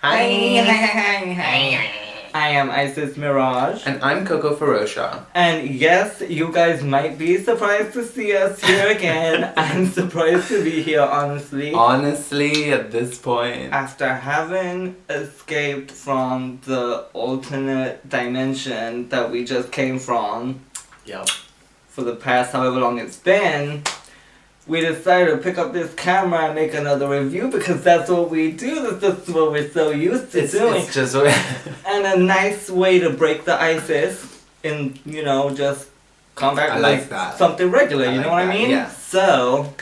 Hi. I am Isis Mirage. And I'm Coco Ferosha. And yes, you guys might be surprised to see us here again. I'm surprised to be here, honestly. Honestly, at this point. After having escaped from the alternate dimension that we just came from. Yep. For the past however long it's been, we decided to pick up this camera and make another review because that's what we do. That's what we're so used to doing. It's just And a nice way to break the ice is, in, just come back with something regular, you know what I mean? Yeah. So,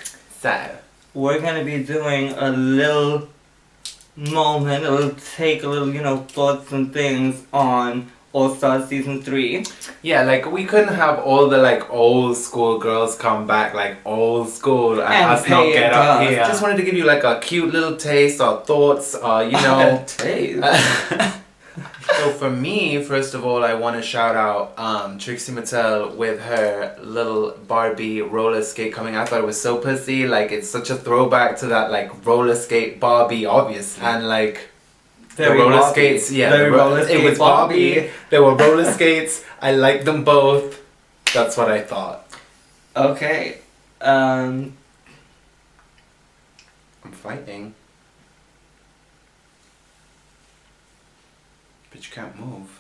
we're going to be doing a little moment, a little thoughts and things on All-Stars Season 3. Yeah, we couldn't have all the old school girls come back old school and us not get up here. Just wanted to give you a cute little taste or thoughts or taste. So for me, first of all, I want to shout out Trixie Mattel with her little Barbie roller skate coming out. I thought it was so pussy. It's such a throwback to that roller skate Barbie, obviously. And the roller skates, yeah, it was Barbie. There were roller skates. I liked them both. That's what I thought. Okay. I'm fighting. But you can't move.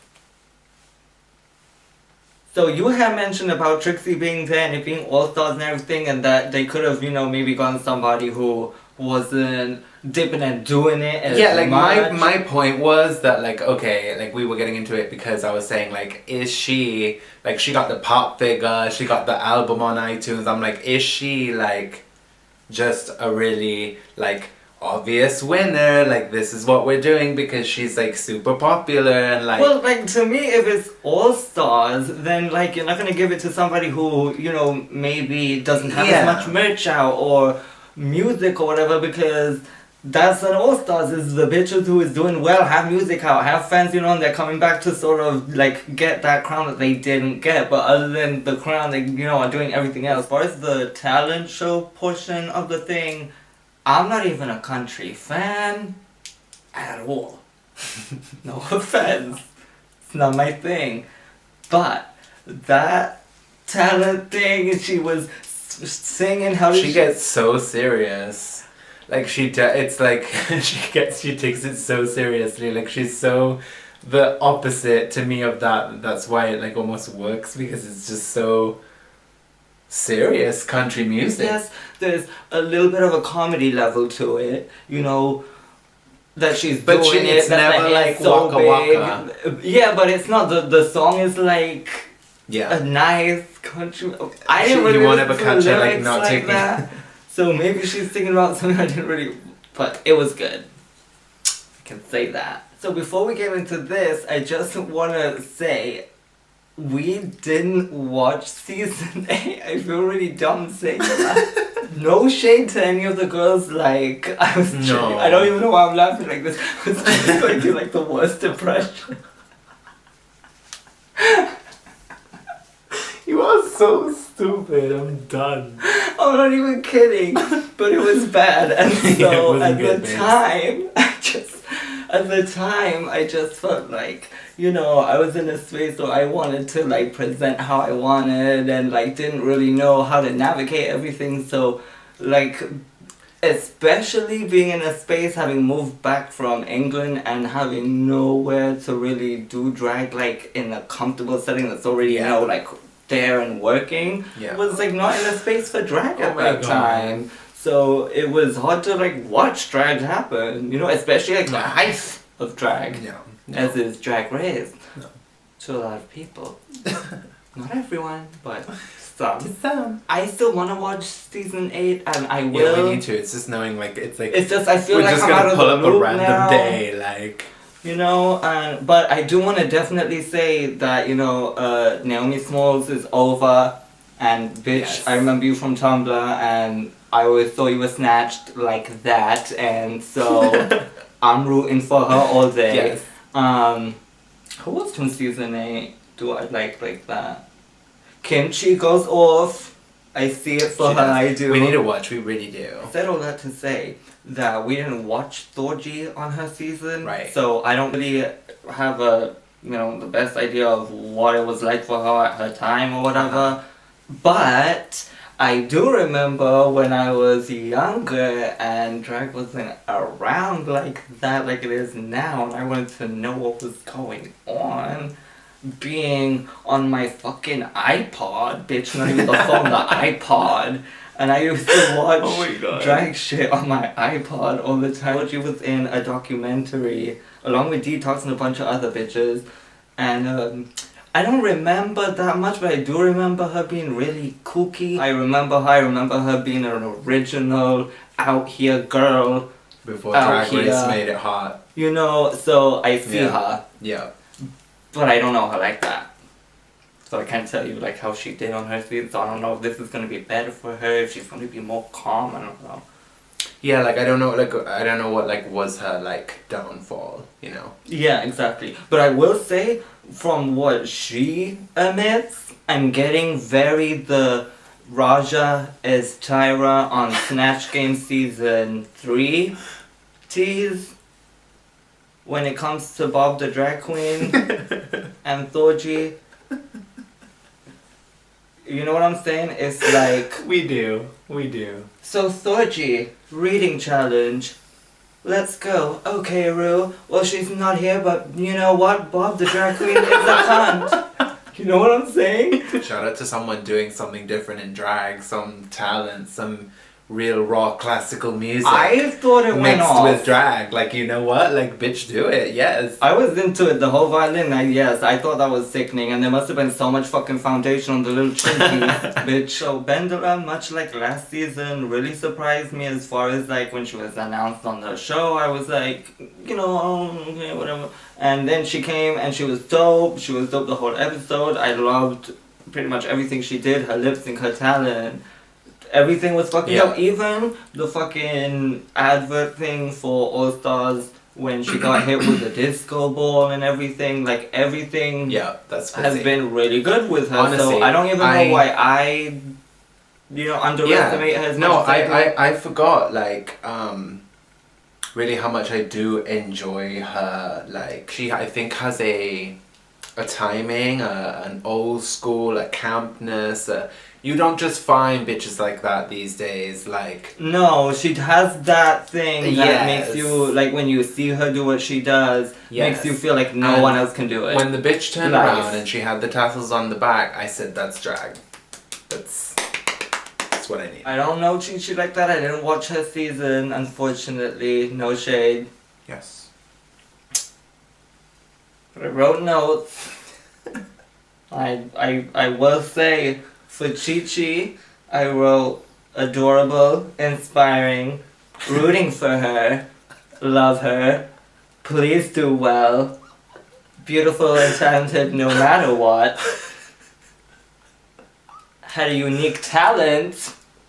So you had mentioned about Trixie being there and it being All-Stars and everything, and that they could have, maybe gotten somebody who wasn't dipping and doing it as much. my point was that okay, we were getting into it because I was saying is she she got the pop figure, she got the album on iTunes. I'm is she just a really obvious winner, this is what we're doing because she's super popular and well, to me, if it's All-Stars, then you're not gonna give it to somebody who maybe doesn't have as much merch out or music or whatever, because that's an All-Stars, is the bitches who is doing well, have music out, have fans, and they're coming back to sort of get that crown that they didn't get. But other than the crown, they are doing everything else. As far as the talent show portion of the thing, I'm not even a country fan at all. No offense, it's not my thing. But that talent thing, she was singing how she gets so serious. She takes it so seriously. She's so the opposite to me of that. That's why it almost works, because it's just so serious country music. Yes, there's a little bit of a comedy level to it, that she's doing it. It's never so waka big. waka. Yeah, but it's not. The song is a nice country. I didn't really won't ever catch her not taking that. So maybe she's thinking about something I didn't really, but it was good. I can say that. So before we get into this, I just want to say, we didn't watch season 8. I feel really dumb saying that. No shade to any of the girls. I was no. I don't even know why I'm laughing like this. I was just going through the worst depression. You are so stupid. I'm done. I'm not even kidding. But it was bad. And so at the time, I just felt I was in a space where I wanted to present how I wanted and didn't really know how to navigate everything. So especially being in a space, having moved back from England and having nowhere to really do drag in a comfortable setting that's already there and working, was not in a space for drag at that time. So it was hard to watch drag happen, especially the height of drag, as is Drag Race, to a lot of people. Not everyone, but some. I still want to watch season 8, and I will. Yeah, we need to. It's just knowing it's just I feel we're just I'm gonna out of pull the up a loop random now. day, But I do want to definitely say that Naomi Smalls is over, and bitch, I remember you from Tumblr, and I always thought you were snatched like that, and so I'm rooting for her all day. Yes. Who else from season 8 do I like that? Kimchi goes off. I see it for She her, does. I do. We need to watch. We really do. I said all that to say that we didn't watch Thorgy on her season. Right. So I don't really have the best idea of what it was like for her at her time or whatever. But I do remember when I was younger and drag wasn't around like that, like it is now, and I wanted to know what was going on. Being on my fucking iPod, bitch, not even the phone, the iPod. And I used to watch Oh my God. drag shit on my iPod all the time. She was in a documentary along with Detox and a bunch of other bitches. And I don't remember that much, but I do remember her being really kooky. I remember her being an original out here girl. Before Out Drag Race here. made it hot. You know, so I see Yeah. her. Yeah. But I don't know her like that. So I can't tell you like how she did on her season. So I don't know if this is gonna be better for her, if she's gonna be more calm, I don't know. Yeah, like I don't know what like was her like downfall, you know. Yeah, exactly. But I will say, from what she emits, I'm getting very the Raja as Tyra on Snatch Game Season 3 tease. When it comes to Bob the Drag Queen and Thorgy. You know what I'm saying? It's like... We do. So Thorgy, reading challenge. Let's go. Okay, Ru. Well, she's not here, but you know what? Bob the Drag Queen is a cunt. You know what I'm saying? Shout out to someone doing something different in drag, some talent, some real raw classical music. I thought it went mixed off. with drag. Like, you know what? Like, bitch, do it. Yes. I was into it, the whole violin, I thought that was sickening, and there must have been so much fucking foundation on the little chinky, bitch. So Bendela, much like last season, really surprised me as far as like when she was announced on the show. I was like, okay, whatever. And then she came and she was dope the whole episode. I loved pretty much everything she did, her lip sync, her talent. Everything was fucking dope. Even the fucking advert thing for All Stars when she got hit with the disco ball and everything, like everything that's has been really good with her. Honestly, so I don't even know why I underestimate her as much as I do. I forgot like really how much I do enjoy her. Like she I think has a timing, an old school, a campness, you don't just find bitches like that these days, like... No, she has that thing that makes you, like, when you see her do what she does, makes you feel like no one else can do it. When the bitch turned around and she had the tassels on the back, I said, that's drag. That's what I need. I don't know Chi like that. I didn't watch her season, unfortunately. No shade. Yes. But I wrote notes. I will say... For Chi, I wrote adorable, inspiring, rooting for her, love her, please do well, beautiful and talented no matter what, had a unique talent.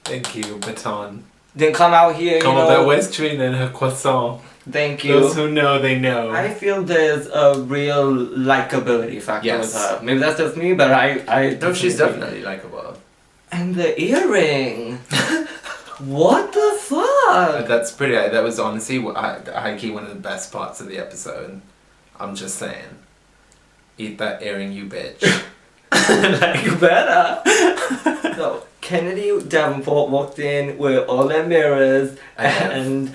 Thank you, Baton. Didn't come out here, where's Trina and her croissant? Thank you. Those who know, they know. I feel there's a real likability factor with her. Maybe that's just me, but I no, she's definitely likable. And the earring! What the fuck? That's pretty. That was honestly, high-key one of the best parts of the episode. I'm just saying. Eat that earring, you bitch. Like, better. So, Kennedy Davenport walked in with all their mirrors, and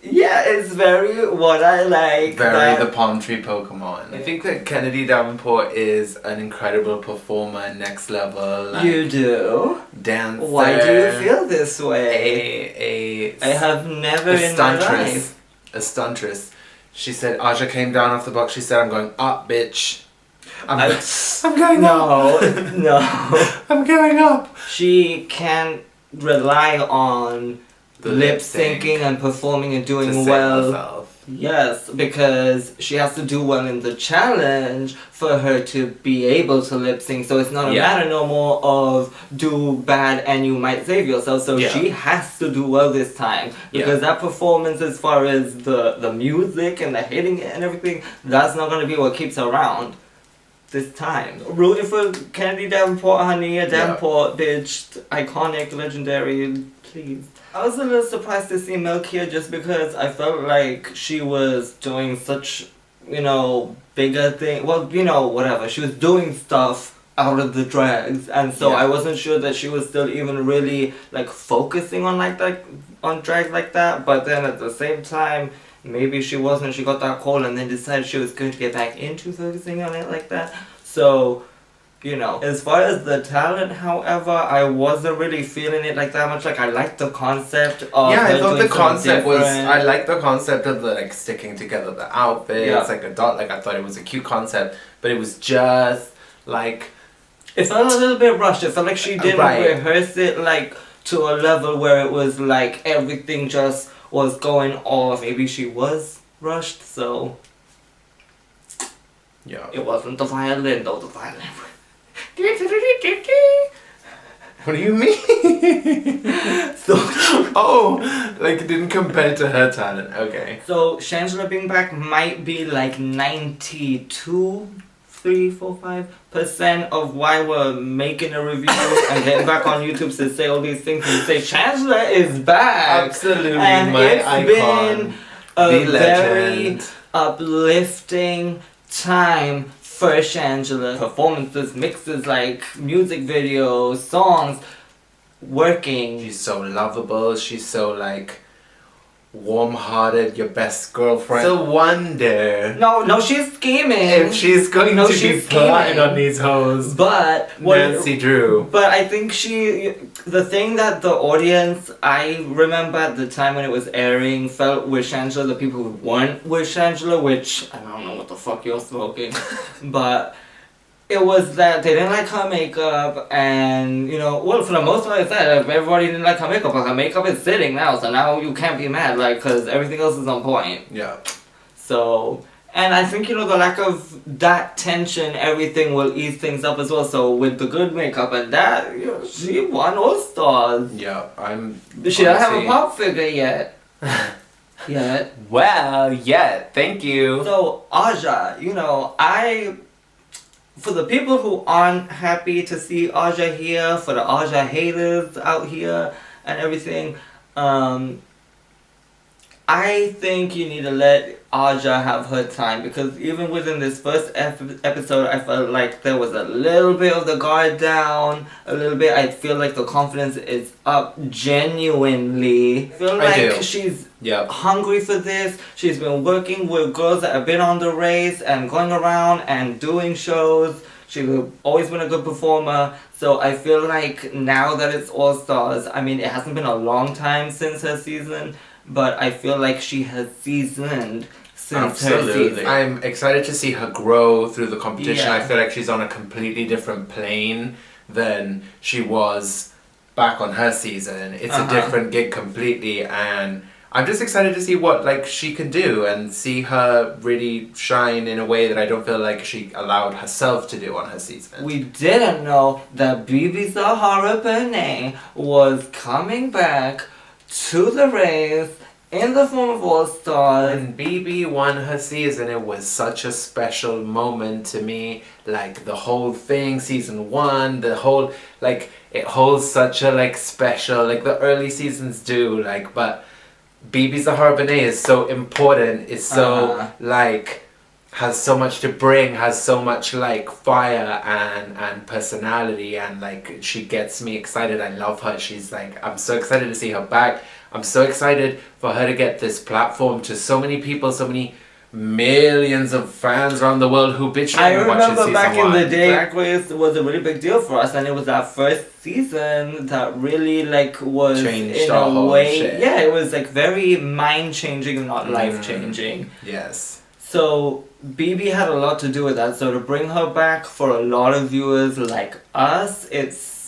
yeah, it's very what I like. Very the palm tree Pokemon. I think that Kennedy Davenport is an incredible performer, next level. Like, you do? Dancer. Why do you feel this way? I have never in my life. A stuntress. She said, Aja came down off the box, she said, I'm going up, bitch. I'm going up. No. I'm going up. She can't rely on lip syncing and performing and doing well. Yes, because she has to do well in the challenge for her to be able to lip sync. So it's not a matter no more of do bad and you might save yourself. So she has to do well this time. Because that performance, as far as the music and the hitting and everything, that's not going to be what keeps her around. this time. Rooting for Kennedy Davenport, honey, a Davenport bitch, iconic, legendary, please. I was a little surprised to see Milk here just because I felt like she was doing such, bigger thing. Well, whatever. She was doing stuff out of the drags, and so I wasn't sure that she was still even really like focusing on on drags like that. But then at the same time, maybe she wasn't. She got that call and then decided she was going to get back into focusing on it like that. So, as far as the talent, however, I wasn't really feeling it like that much. Like I liked the concept of I thought the concept was. I liked the concept of the like sticking together the outfits, like a dot. Like I thought it was a cute concept, but it was just like. It felt a little bit rushed. It felt like she didn't rehearse it like to a level where it was like everything just was going off. Maybe she was rushed, so it wasn't the violin though. The violin. What do you mean? Like it didn't compare to her talent. Okay. So Shangela being back might be like 92.345% of why we're making a review and getting back on YouTube to say all these things and say Shangela is back. Absolutely, and my it's icon, been a very legend. uplifting time for Shangela. Performances, mixes, like music videos, songs, working. She's so lovable. She's so like warm-hearted, your best girlfriend. So wonder. No, she's scheming. If she's going to be plotting on these hoes. But Nancy Drew. But I think the thing that the audience, I remember at the time when it was airing, felt with Shangela, the people who weren't with Shangela, which I don't know what the fuck you're smoking, but it was that they didn't like her makeup, and for the most part, I said everybody didn't like her makeup, but her makeup is sitting now, so now you can't be mad, because everything else is on point. Yeah. So, and I think the lack of that tension, everything will ease things up as well. So with the good makeup and that, she won All Stars. Yeah, She doesn't have a pop figure yet. Yet. Well, thank you. So Aja, for the people who aren't happy to see Aja here, for the Aja haters out here and everything, I think you need to let Aja have her time, because even within this first episode, I felt like there was a little bit of the guard down, a little bit. I feel like the confidence is up genuinely. I feel like she's hungry for this. She's been working with girls that have been on the race and going around and doing shows. She's always been a good performer. So I feel like now that it's All Stars, I mean, it hasn't been a long time since her season, but I feel like she has seasoned since her season. I'm excited to see her grow through the competition. I feel like she's on a completely different plane than she was back on her season. It's a different gig completely, and I'm just excited to see what she can do and see her really shine in a way that I don't feel like she allowed herself to do on her season. We didn't know that Bibi Zahara Benet was coming back to the race in the form of All Stars. When Bibi won her season, it was such a special moment to me. Like the whole thing, season 1, the whole it holds such a special, the early seasons do, but Bibi Zahara Benet is so important, is so has so much to bring, has so much fire and personality, and she gets me excited. I love her. She's I'm so excited to see her back. I'm so excited for her to get this platform to so many people, so many millions of fans around the world who bitch I remember back in the day, Drag Race was a really big deal for us, and it was our first season that really was changed in our a whole way. shit. Yeah, it was very mind changing, not life changing. Yes. So Bibi had a lot to do with that. So to bring her back for a lot of viewers like us, it's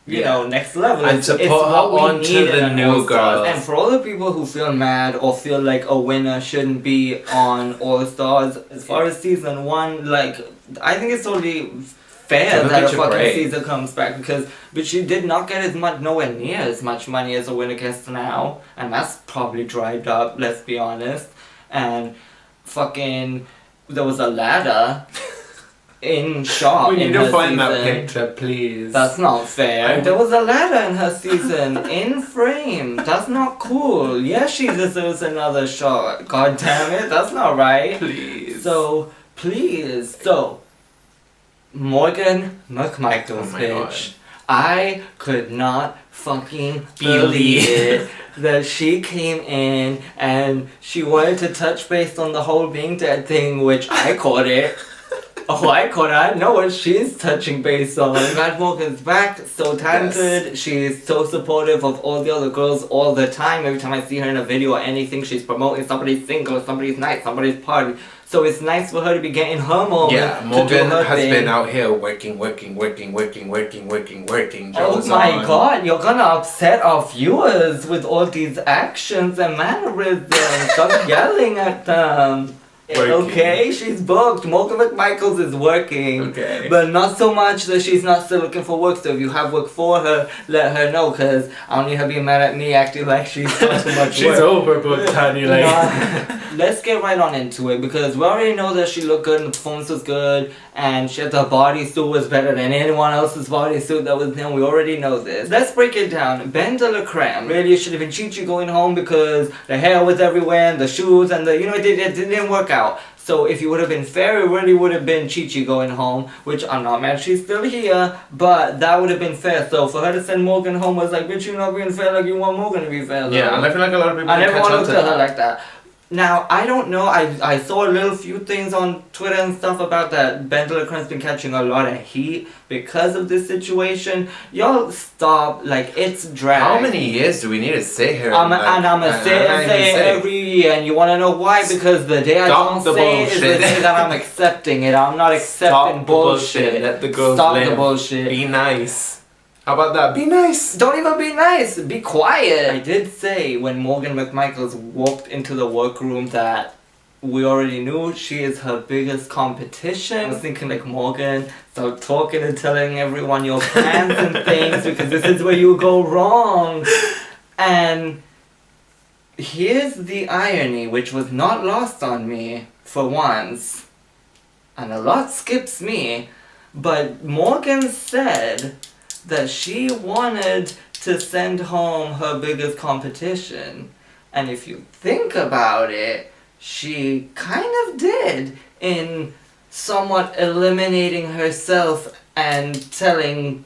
next level. And to put her onto the new girls. And for all the people who feel mad or feel like a winner shouldn't be on All Stars, as far as season 1, I think it's totally fair that a fucking season comes back, but she did not get nowhere near as much money as a winner gets now, and that's probably dried up, let's be honest. And fucking, there was a ladder in shot. We need in to her find that season. picture, please. That's not fair. There was a ladder in her season, in frame. That's not cool. Yes, she deserves another shot. God damn it, that's not right. Please. So, please. So, Morgan McMichael's Oh my bitch. God. I could not fucking believe it that she came in and she wanted to touch base on the whole being dead thing, which I caught it. Oh, I caught it. I know what she's touching base on. Mad Morgan's back, so talented. Yes. She's so supportive of all the other girls all the time. Every time I see her in a video or anything, she's promoting somebody's single, somebody's night, somebody's party. So it's nice for her to be getting her moment. Yeah, to do Morgan her has thing. been out here working. Oh Joe's my on. god, you're gonna upset our viewers with all these actions and mannerisms. Stop yelling at them. Working. Okay, she's booked. Morgan McMichaels is working. Okay. But not so much that she's not still looking for work. So if you have work for her, let her know. Because I don't need her being mad at me acting like she's not too much She's work. overbooked, honey. Like. Let's get right on into it. Because we already know that she looked good and the performance was good. And she had the bodysuit was better than anyone else's bodysuit that was there. We already know this. Let's break it down. Ben de la Creme. Really, it should have been Chi-Chi going home because the hair was everywhere and the shoes and the, it didn't work out. So if you would have been fair, it really would have been Chi-Chi going home, which I'm not mad she's still here, but that would have been fair. So for her to send Morgan home was like, bitch, you're not being fair like you want Morgan to be fair. Though. Yeah, and I feel like a lot of people and catch everyone on looked to at her that. like that. Now, I don't know, I saw a little few things on Twitter and stuff about that Ben de la Creme's been catching a lot of heat because of this situation. Y'all stop, like, it's drag. How many years do we need to sit here? I'm gonna say it every year, and you wanna know why? Because the day I don't say it is the day that I'm accepting it. I'm not accepting bullshit. Let the girls Stop live. the bullshit. Be nice. How about that? Be nice. Don't even be nice. Be quiet. I did say when Morgan McMichaels walked into the workroom that we already knew she is her biggest competition. I was thinking like, Morgan, stop talking and telling everyone your plans and things because this is where you go wrong. And here's the irony, which was not lost on me for once. And a lot skips me. But Morgan said that she wanted to send home her biggest competition. And if you think about it, she kind of did in somewhat eliminating herself and telling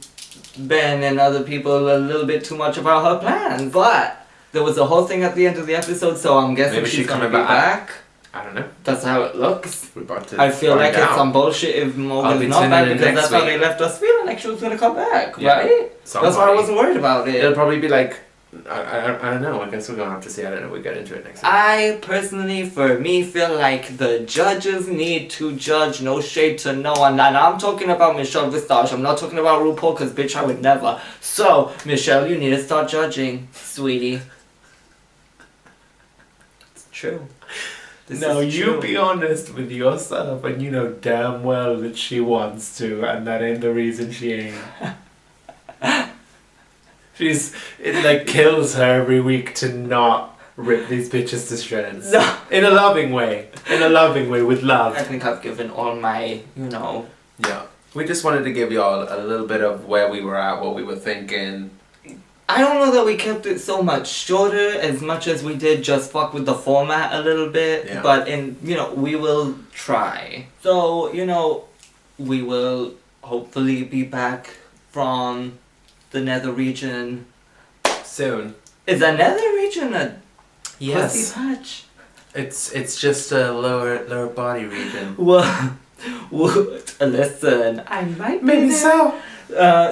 Ben and other people a little bit too much about her plans. But there was a whole thing at the end of the episode, so I'm guessing Maybe she's she's gonna coming be back. I don't know. That's how it looks. We're about to I feel find like it's out. some bullshit if I'll be Morgan's not tuning back in because next that's how week. they left us feeling like she was gonna come back, Yeah. right? That's why I wasn't worried about it. It'll probably be like, I don't know. I guess we're gonna have to see. I don't know. We get into it next week. I personally, for me, feel like the judges need to judge. No shade to no one. And I'm talking about Michelle Visage. I'm not talking about RuPaul because, bitch, I would never. So, Michelle, you need to start judging, sweetie. It's true. This No, is you true. be honest with yourself, and you know damn well that she wants to, and that ain't the reason she ain't. It like kills her every week to not rip these bitches to shreds. No. In a loving way. In a loving way, with love. I think I've given all my, Yeah. We just wanted to give y'all a little bit of where we were at, what we were thinking. I don't know that we kept it so much shorter as much as we did just fuck with the format a little bit. Yeah. But we will try. So, we will hopefully be back from the nether region. Soon. Is the nether region a Yes. pussy patch? It's just a lower body region. Well, listen, I might be Maybe there. so.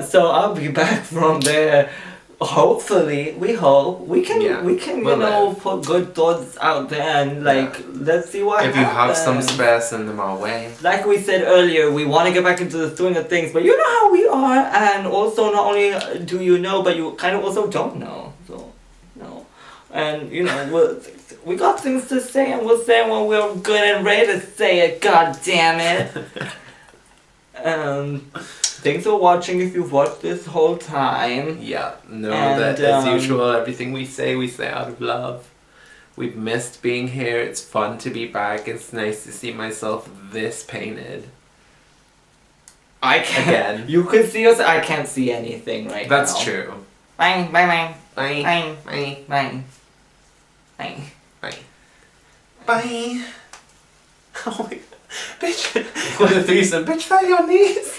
So I'll be back from there. Hopefully, we hope we can. Yeah, We can, we'll live. put good thoughts out there and let's see what If you have some happens. spare, send them our way. Like we said earlier, we want to get back into the swing of things, but you know how we are, and also not only do you know, but you kind of also don't know. So, no, and we got things to say, and we'll say it when we're good and ready to say it. God damn it. Thanks for watching if you've watched this whole time. Yeah, know And, that as usual, everything we say out of love. We've missed being here. It's fun to be back. It's nice to see myself this painted. I can't. Again. You could see us. I can't see anything right now. That's true. Bye, bye, bye. Bye. Bye. Bye. Bye. Bye. Bye. Bye. Oh my god. Bitch. For the threesome. Bitch, fell your knees.